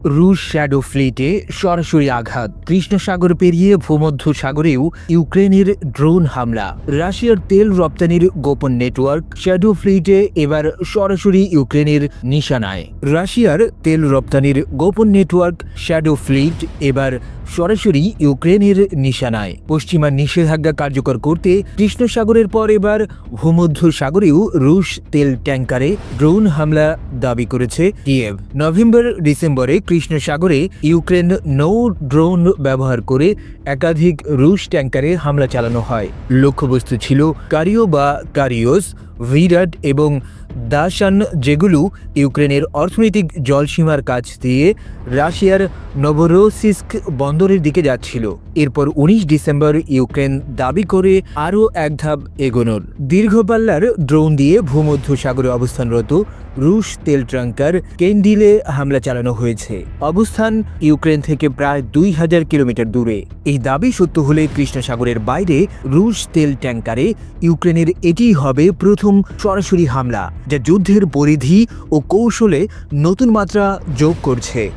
রুশ শ্যাডো ফ্লিটে সরাসরি আঘাত, কৃষ্ণ সাগর পেরিয়ে ভূমধ্য সাগরেও ইউক্রেনের ড্রোন হামলা। রাশিয়ার তেল রপ্তানির গোপন নেটওয়ার্ক শ্যাডো ফ্লিটে এবার সরাসরি ইউক্রেনের নিশানায়। রাশিয়ার তেল রপ্তানির গোপন নেটওয়ার্ক শ্যাডো ফ্লিট এবার সরাসরি ইউক্রেনের নিশানায়। পশ্চিমা নিষেধাজ্ঞা কার্যকর করতে কৃষ্ণ সাগরের পর এবার ভূমধ্য সাগরেও রুশ তেল ট্যাঙ্কারে ড্রোন হামলা দাবি করেছে কিয়েভ। নভেম্বর-ডিসেম্বরে কৃষ্ণ সাগরে ইউক্রেন নৌ ড্রোন ব্যবহার করে একাধিক রুশ ট্যাঙ্কারে হামলা চালানো হয়। লক্ষ্যবস্তু ছিল কারিও বা কারিওস, ভিরাট এবং দাশান, যেগুলো ইউক্রেনের অর্থনৈতিক জলসীমার কাছ দিয়ে রাশিয়ার নভরোসিস্ক বন্দরের দিকে যাচ্ছিল। এরপর 19 ডিসেম্বর ইউক্রেন দাবি করে আরও এক ধাপ এগোনোর। দীর্ঘপাল্লার ড্রোন দিয়ে ভূমধ্য সাগরে অবস্থানরত রুশ তেল ট্যাঙ্কার কেন্ডিলে হামলা চালানো হয়েছে। অবস্থান ইউক্রেন থেকে প্রায় 2000 কিলোমিটার দূরে। এই দাবি সত্য হলে কৃষ্ণ সাগরের বাইরে রুশ তেল ট্যাঙ্কারে ইউক্রেনের এটিই হবে প্রথম সরাসরি হামলা, যা যুদ্ধের পরিধি ও কৌশলে নতুন মাত্রা যোগ করছে।